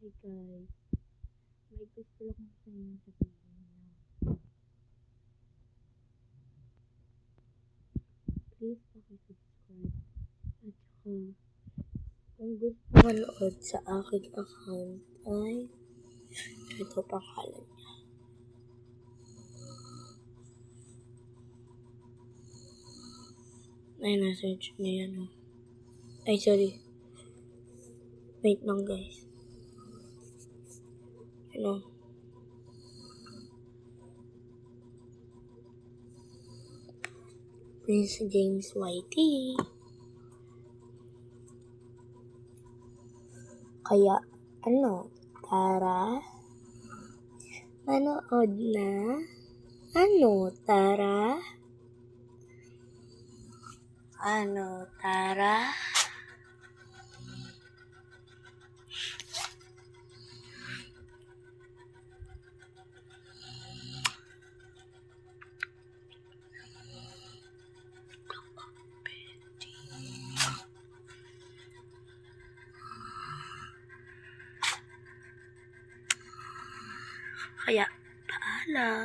Hi guys, may gusto lang ako sa inyo sabihin na please subscribe at saka kung gusto manood sa aking account ay ito pangalan niya. Ay, nasa-search niya yan oh. Ay, sorry. Wait lang guys. Ano? Prince James YT. Kaya, ano? Tara? Manood na? Ano? Tara? Ano? Tara? Kaya, paalam.